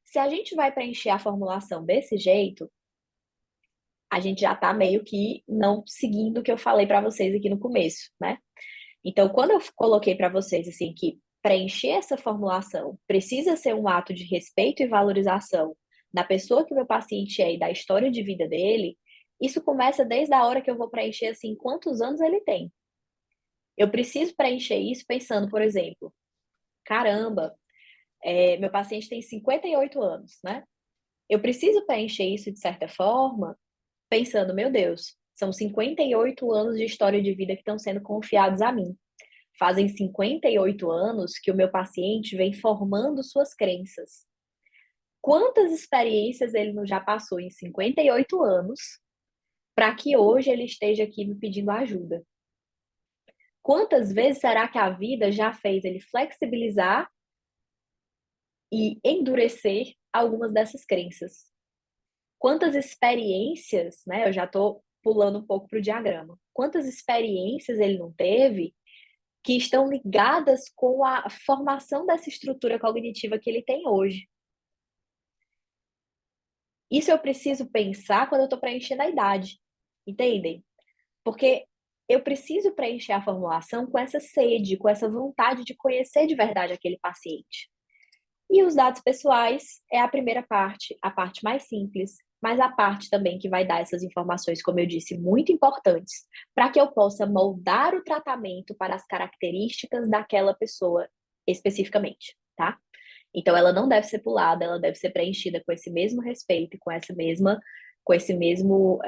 Se a gente vai preencher a formulação desse jeito, a gente já tá meio que não seguindo o que eu falei para vocês aqui no começo, né? Então, quando eu coloquei para vocês assim que preencher essa formulação precisa ser um ato de respeito e valorização da pessoa que o meu paciente é e da história de vida dele, isso começa desde a hora que eu vou preencher assim quantos anos ele tem. Eu preciso preencher isso pensando, por exemplo, caramba, meu paciente tem 58 anos, né? Eu preciso preencher isso de certa forma, pensando, meu Deus, são 58 anos de história de vida que estão sendo confiados a mim. Fazem 58 anos que o meu paciente vem formando suas crenças. Quantas experiências ele não já passou em 58 anos para que hoje ele esteja aqui me pedindo ajuda? Quantas vezes será que a vida já fez ele flexibilizar e endurecer algumas dessas crenças. Quantas experiências, né? Eu já estou pulando um pouco para o diagrama. Quantas experiências ele não teve que estão ligadas com a formação dessa estrutura cognitiva que ele tem hoje? Isso eu preciso pensar quando eu estou preenchendo a idade, entendem? Porque eu preciso preencher a formulação com essa sede, com essa vontade de conhecer de verdade aquele paciente. E os dados pessoais é a primeira parte, a parte mais simples, mas a parte também que vai dar essas informações, como eu disse, muito importantes, para que eu possa moldar o tratamento para as características daquela pessoa especificamente, tá? Então ela não deve ser pulada, ela deve ser preenchida com esse mesmo respeito, com esse mesmo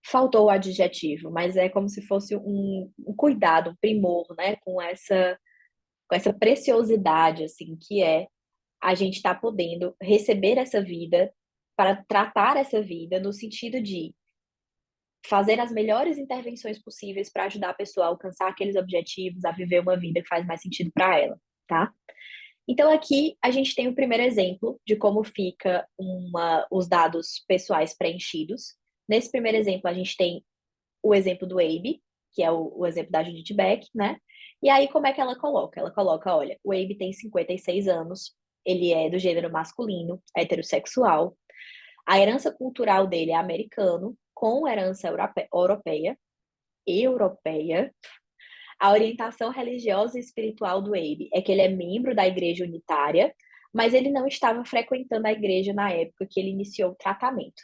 faltou o adjetivo, mas é como se fosse um cuidado, um primor, né, com essa preciosidade, assim, que é a gente está podendo receber essa vida para tratar essa vida no sentido de fazer as melhores intervenções possíveis para ajudar a pessoa a alcançar aqueles objetivos, a viver uma vida que faz mais sentido para ela, tá? Então aqui a gente tem o primeiro exemplo de como fica os dados pessoais preenchidos. Nesse primeiro exemplo a gente tem o exemplo do Abe, que é o exemplo da Judith Beck, né? E aí, como é que ela coloca? Ela coloca, olha, o Abe tem 56 anos, ele é do gênero masculino, heterossexual, a herança cultural dele é americano, com herança europeia. A orientação religiosa e espiritual do Abe é que ele é membro da igreja unitária, mas ele não estava frequentando a igreja na época que ele iniciou o tratamento.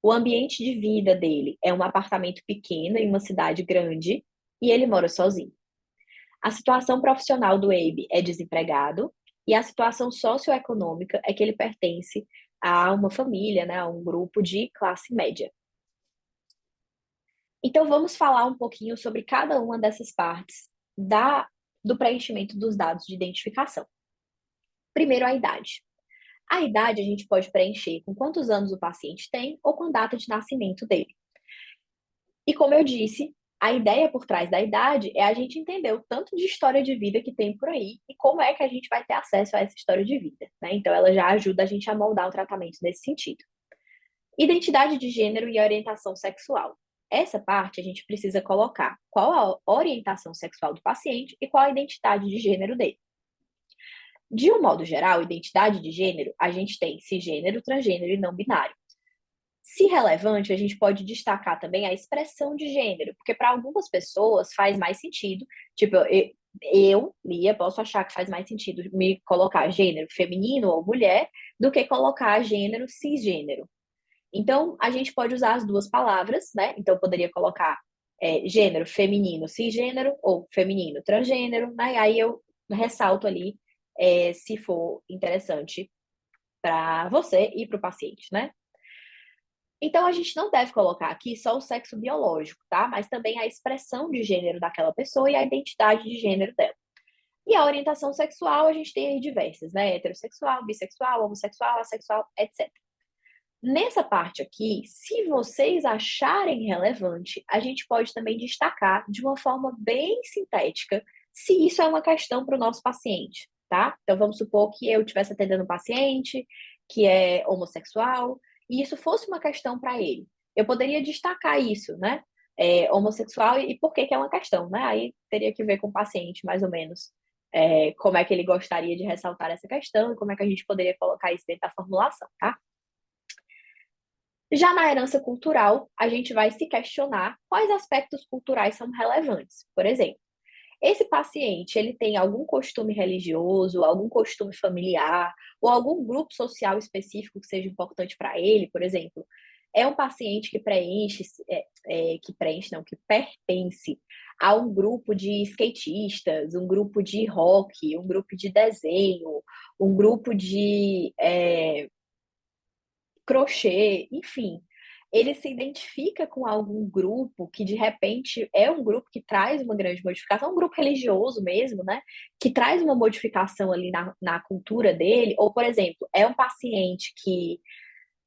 O ambiente de vida dele é um apartamento pequeno em uma cidade grande e ele mora sozinho. A situação profissional do Abe é desempregado e a situação socioeconômica é que ele pertence a uma família, né, a um grupo de classe média. Então vamos falar um pouquinho sobre cada uma dessas partes do preenchimento dos dados de identificação. Primeiro, a idade. A idade a gente pode preencher com quantos anos o paciente tem ou com a data de nascimento dele. E como eu disse, a ideia por trás da idade é a gente entender o tanto de história de vida que tem por aí e como é que a gente vai ter acesso a essa história de vida, né? Então ela já ajuda a gente a moldar o tratamento nesse sentido. Identidade de gênero e orientação sexual. Essa parte a gente precisa colocar qual a orientação sexual do paciente e qual a identidade de gênero dele. De um modo geral, identidade de gênero, a gente tem cisgênero, transgênero e não binário. Se relevante, a gente pode destacar também a expressão de gênero, porque para algumas pessoas faz mais sentido. Tipo, Lia, posso achar que faz mais sentido me colocar gênero feminino ou mulher do que colocar gênero cisgênero. Então, a gente pode usar as duas palavras, né? Então, eu poderia colocar gênero feminino cisgênero ou feminino transgênero, né? E aí eu ressalto ali se for interessante para você e para o paciente, né? Então, a gente não deve colocar aqui só o sexo biológico, tá? Mas também a expressão de gênero daquela pessoa e a identidade de gênero dela. E a orientação sexual, a gente tem aí diversas, né? Heterossexual, bissexual, homossexual, assexual, etc. Nessa parte aqui, se vocês acharem relevante, a gente pode também destacar de uma forma bem sintética se isso é uma questão para o nosso paciente, tá? Então, vamos supor que eu estivesse atendendo um paciente que é homossexual e isso fosse uma questão para ele. Eu poderia destacar isso, né? Homossexual e por que que é uma questão, né? Aí teria que ver com o paciente, mais ou menos, como é que ele gostaria de ressaltar essa questão e como é que a gente poderia colocar isso dentro da formulação, tá? Já na herança cultural, a gente vai se questionar quais aspectos culturais são relevantes. Por exemplo, esse paciente, ele tem algum costume religioso, algum costume familiar, ou algum grupo social específico que seja importante para ele, por exemplo, é um paciente que pertence a um grupo de skatistas, um grupo de rock, um grupo de desenho, um grupo de crochê, enfim. Ele se identifica com algum grupo que, de repente, é um grupo que traz uma grande modificação, um grupo religioso mesmo, né? Que traz uma modificação ali na cultura dele. Ou, por exemplo, é um paciente que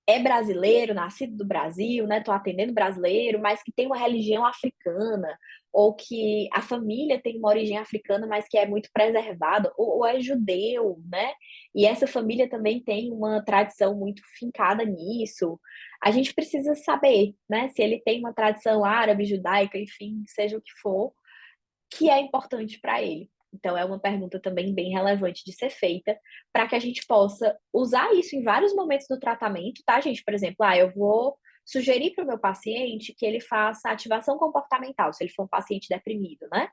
é brasileiro, nascido do Brasil, né? Estou atendendo brasileiro, mas que tem uma religião africana, ou que a família tem uma origem africana, mas que é muito preservada, ou é judeu, né? E essa família também tem uma tradição muito fincada nisso. A gente precisa saber, né, se ele tem uma tradição árabe, judaica, enfim, seja o que for, que é importante para ele. Então, é uma pergunta também bem relevante de ser feita, para que a gente possa usar isso em vários momentos do tratamento, tá, gente? Por exemplo, eu vou sugerir para o meu paciente que ele faça ativação comportamental, se ele for um paciente deprimido, né?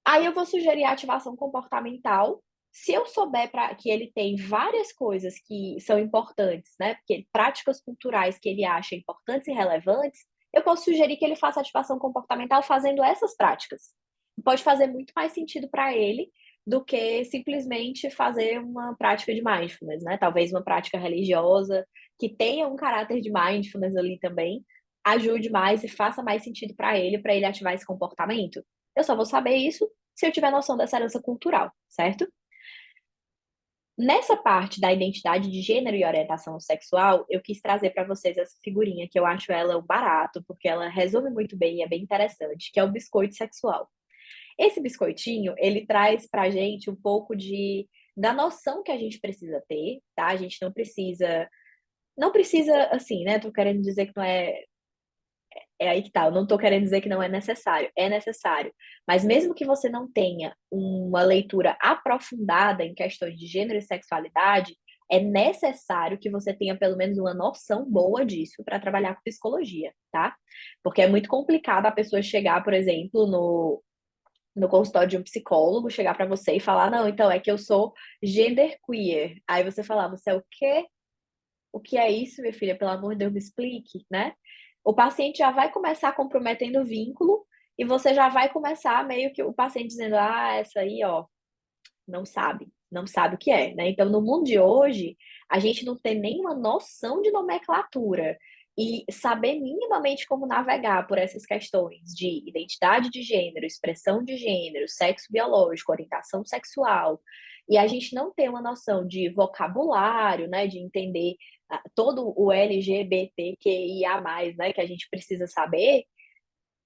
Aí eu vou sugerir a ativação comportamental. Se eu souber que ele tem várias coisas que são importantes, né? Porque práticas culturais que ele acha importantes e relevantes, eu posso sugerir que ele faça ativação comportamental fazendo essas práticas. Pode fazer muito mais sentido para ele do que simplesmente fazer uma prática de mindfulness, né? Talvez uma prática religiosa que tenha um caráter de mindfulness ali também, ajude mais e faça mais sentido para ele ativar esse comportamento. Eu só vou saber isso se eu tiver noção dessa herança cultural, certo? Nessa parte da identidade de gênero e orientação sexual, eu quis trazer para vocês essa figurinha, que eu acho ela um barato, porque ela resume muito bem e é bem interessante, que é o biscoito sexual. Esse biscoitinho, ele traz pra gente um pouco da noção que a gente precisa ter, tá? A gente não precisa assim, né? Tô querendo dizer que não é aí que tá, eu não tô querendo dizer que não é necessário, é necessário. Mas mesmo que você não tenha uma leitura aprofundada em questões de gênero e sexualidade, é necessário que você tenha pelo menos uma noção boa disso para trabalhar com psicologia, tá? Porque é muito complicado a pessoa chegar, por exemplo, no consultório de um psicólogo, chegar para você e falar, não, então é que eu sou genderqueer. Aí você falar, você é o quê? O que é isso, minha filha? Pelo amor de Deus, me explique, né? O paciente já vai começar comprometendo o vínculo e você já vai começar meio que o paciente dizendo, essa aí, ó, não sabe o que é, né? Então, no mundo de hoje, a gente não tem nenhuma noção de nomenclatura e saber minimamente como navegar por essas questões de identidade de gênero, expressão de gênero, sexo biológico, orientação sexual, e a gente não tem uma noção de vocabulário, né, de entender todo o LGBTQIA+, né, que a gente precisa saber,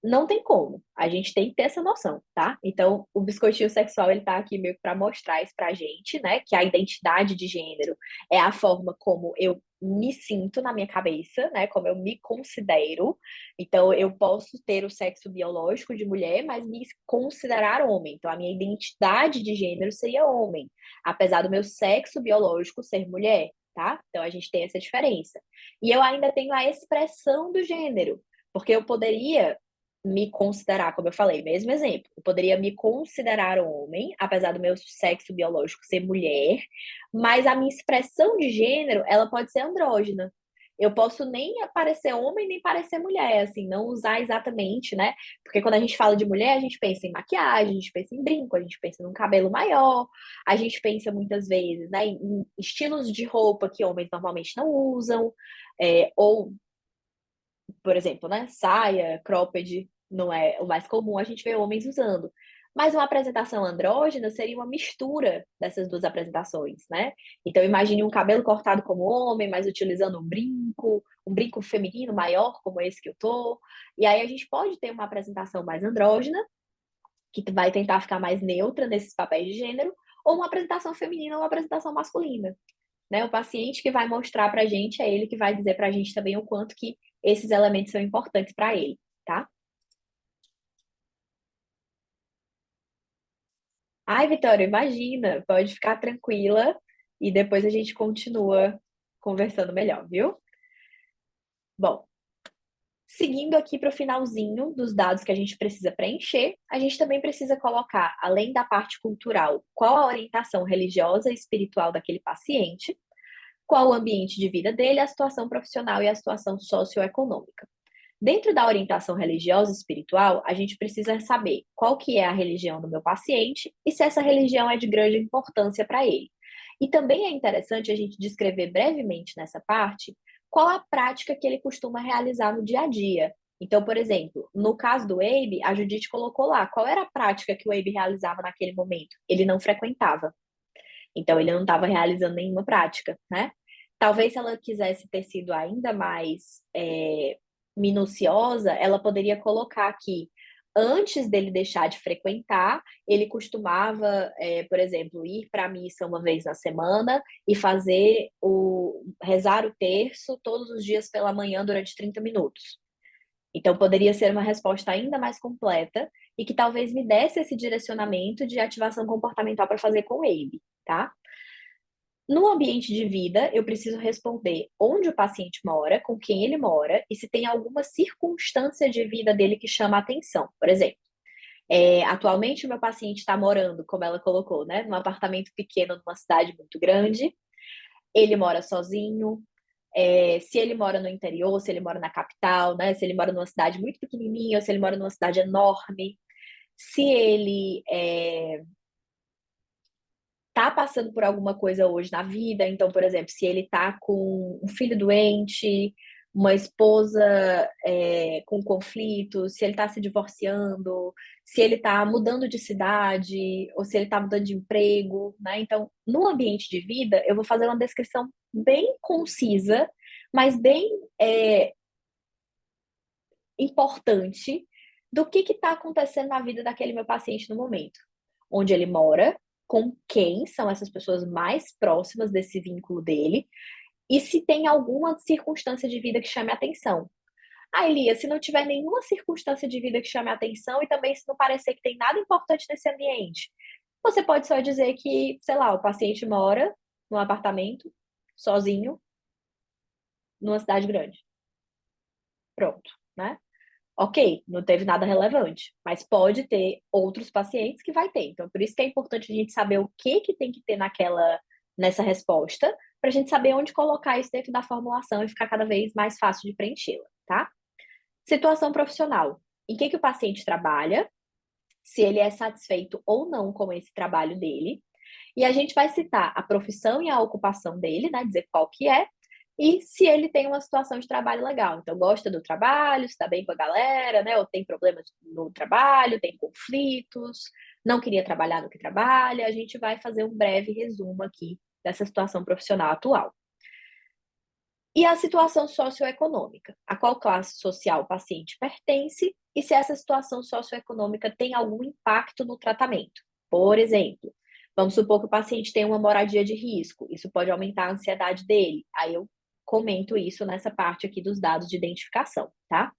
não tem como. A gente tem que ter essa noção, tá? Então, o biscoitinho sexual, ele tá aqui meio que para mostrar isso pra gente, né? Que a identidade de gênero é a forma como eu me sinto na minha cabeça, né? Como eu me considero. Então, eu posso ter o sexo biológico de mulher, mas me considerar homem. Então, a minha identidade de gênero seria homem, apesar do meu sexo biológico ser mulher, tá? Então, a gente tem essa diferença. E eu ainda tenho a expressão do gênero, porque eu poderia me considerar, como eu falei, mesmo exemplo, eu poderia me considerar homem, apesar do meu sexo biológico ser mulher, mas a minha expressão de gênero, ela pode ser andrógina. Eu posso nem parecer homem, nem parecer mulher, assim, não usar exatamente, né? Porque quando a gente fala de mulher, a gente pensa em maquiagem, a gente pensa em brinco, a gente pensa num cabelo maior, a gente pensa muitas vezes, né, em estilos de roupa que homens normalmente não usam, ou por exemplo, né? Saia, cropped, não é o mais comum a gente ver homens usando. Mas uma apresentação andrógena seria uma mistura dessas duas apresentações, né? Então imagine um cabelo cortado como homem, mas utilizando um brinco feminino maior, como esse que eu tô. E aí a gente pode ter uma apresentação mais andrógena, que vai tentar ficar mais neutra nesses papéis de gênero, ou uma apresentação feminina ou uma apresentação masculina, né? O paciente que vai mostrar pra gente é ele que vai dizer pra gente também o quanto que esses elementos são importantes para ele, tá? Ai, Vitória, imagina, pode ficar tranquila e depois a gente continua conversando melhor, viu? Bom, seguindo aqui para o finalzinho dos dados que a gente precisa preencher, a gente também precisa colocar, além da parte cultural, qual a orientação religiosa e espiritual daquele paciente, qual o ambiente de vida dele, a situação profissional e a situação socioeconômica. Dentro da orientação religiosa e espiritual, a gente precisa saber qual que é a religião do meu paciente e se essa religião é de grande importância para ele. E também é interessante a gente descrever brevemente nessa parte qual a prática que ele costuma realizar no dia a dia. Então, por exemplo, no caso do Abe, a Judite colocou lá qual era a prática que o Abe realizava naquele momento. Ele não frequentava. Então, ele não estava realizando nenhuma prática, né? Talvez se ela quisesse ter sido ainda mais minuciosa, ela poderia colocar aqui antes dele deixar de frequentar, ele costumava, por exemplo, ir para a missa uma vez na semana e rezar o terço todos os dias pela manhã durante 30 minutos. Então, poderia ser uma resposta ainda mais completa e que talvez me desse esse direcionamento de ativação comportamental para fazer com ele, tá? No ambiente de vida, eu preciso responder onde o paciente mora, com quem ele mora e se tem alguma circunstância de vida dele que chama a atenção. Por exemplo, atualmente o meu paciente está morando, como ela colocou, né, num apartamento pequeno numa cidade muito grande. Ele mora sozinho. Se ele mora no interior, se ele mora na capital, né, se ele mora numa cidade muito pequenininha, ou se ele mora numa cidade enorme. Se ele tá passando por alguma coisa hoje na vida, então, por exemplo, se ele tá com um filho doente, uma esposa com conflitos, se ele tá se divorciando, se ele tá mudando de cidade, ou se ele tá mudando de emprego, né? Então, no ambiente de vida, eu vou fazer uma descrição bem concisa, mas bem importante do que está acontecendo na vida daquele meu paciente no momento. Onde ele mora, com quem são essas pessoas mais próximas desse vínculo dele, e se tem alguma circunstância de vida que chame a atenção. Ah, Elias, se não tiver nenhuma circunstância de vida que chame a atenção e também se não parecer que tem nada importante nesse ambiente, você pode só dizer que, sei lá, o paciente mora num apartamento, sozinho, numa cidade grande. Pronto, né? Ok, não teve nada relevante, mas pode ter outros pacientes que vai ter. Então, por isso que é importante a gente saber o que tem que ter nessa resposta, para a gente saber onde colocar isso dentro da formulação e ficar cada vez mais fácil de preenchê-la, tá? Situação profissional. Em que o paciente trabalha, se ele é satisfeito ou não com esse trabalho dele. E a gente vai citar a profissão e a ocupação dele, né? Dizer qual que é, e se ele tem uma situação de trabalho legal. Então, gosta do trabalho, está bem com a galera, né? Ou tem problemas no trabalho, tem conflitos, não queria trabalhar no que trabalha. A gente vai fazer um breve resumo aqui dessa situação profissional atual. E a situação socioeconômica, a qual classe social o paciente pertence e se essa situação socioeconômica tem algum impacto no tratamento. Por exemplo, vamos supor que o paciente tem uma moradia de risco, isso pode aumentar a ansiedade dele. Aí eu comento isso nessa parte aqui dos dados de identificação, tá?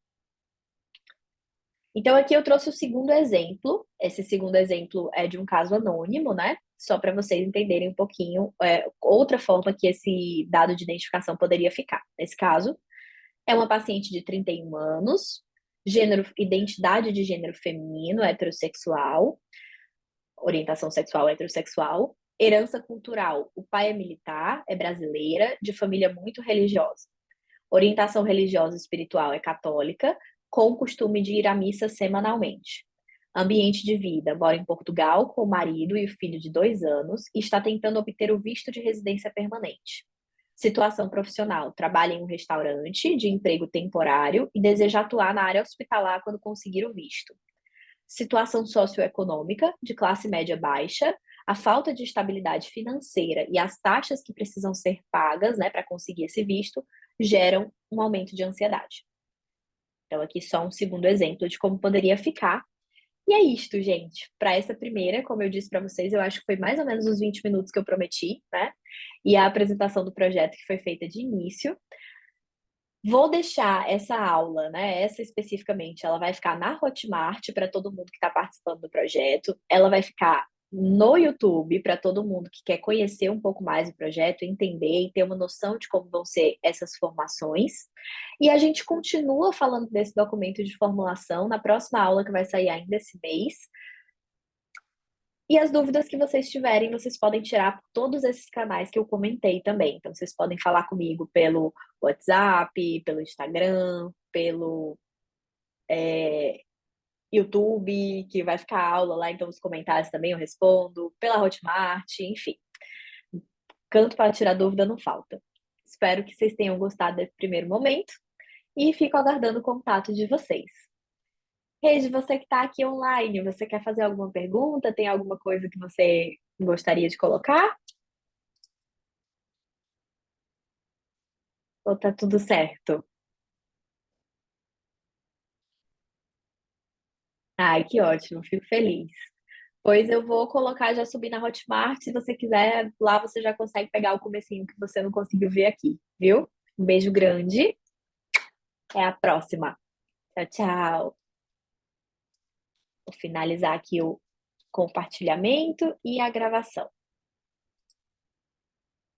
Então, aqui eu trouxe o segundo exemplo. Esse segundo exemplo é de um caso anônimo, né? Só para vocês entenderem um pouquinho outra forma que esse dado de identificação poderia ficar. Nesse caso, é uma paciente de 31 anos, identidade de gênero feminino, heterossexual, orientação sexual heterossexual, herança cultural, o pai é militar, é brasileira, de família muito religiosa. Orientação religiosa e espiritual é católica, com o costume de ir à missa semanalmente. Ambiente de vida, mora em Portugal com o marido e o filho de 2 anos e está tentando obter o visto de residência permanente. Situação profissional, trabalha em um restaurante de emprego temporário e deseja atuar na área hospitalar quando conseguir o visto. Situação socioeconômica, de classe média baixa, a falta de estabilidade financeira e as taxas que precisam ser pagas, né, para conseguir esse visto, geram um aumento de ansiedade. Então, aqui só um segundo exemplo de como poderia ficar. E é isto, gente. Para essa primeira, como eu disse para vocês, eu acho que foi mais ou menos os 20 minutos que eu prometi, né? E a apresentação do projeto que foi feita de início. Vou deixar essa aula, né? Essa especificamente, ela vai ficar na Hotmart para todo mundo que está participando do projeto. Ela vai ficar no YouTube para todo mundo que quer conhecer um pouco mais do projeto, entender e ter uma noção de como vão ser essas formações. E a gente continua falando desse documento de formulação na próxima aula que vai sair ainda esse mês. E as dúvidas que vocês tiverem, vocês podem tirar por todos esses canais que eu comentei também. Então, vocês podem falar comigo pelo WhatsApp, pelo Instagram, pelo YouTube, que vai ficar aula lá, então os comentários também eu respondo, pela Hotmart, enfim. Canto para tirar dúvida não falta. Espero que vocês tenham gostado desse primeiro momento e fico aguardando o contato de vocês. Reide, você que está aqui online, você quer fazer alguma pergunta? Tem alguma coisa que você gostaria de colocar? Ou tá tudo certo? Ai, que ótimo, fico feliz. Pois eu vou colocar, já subir na Hotmart. Se você quiser, lá você já consegue pegar o comecinho que você não conseguiu ver aqui, viu? Um beijo grande. Até a próxima. Tchau, tchau. Vou finalizar aqui o compartilhamento e a gravação.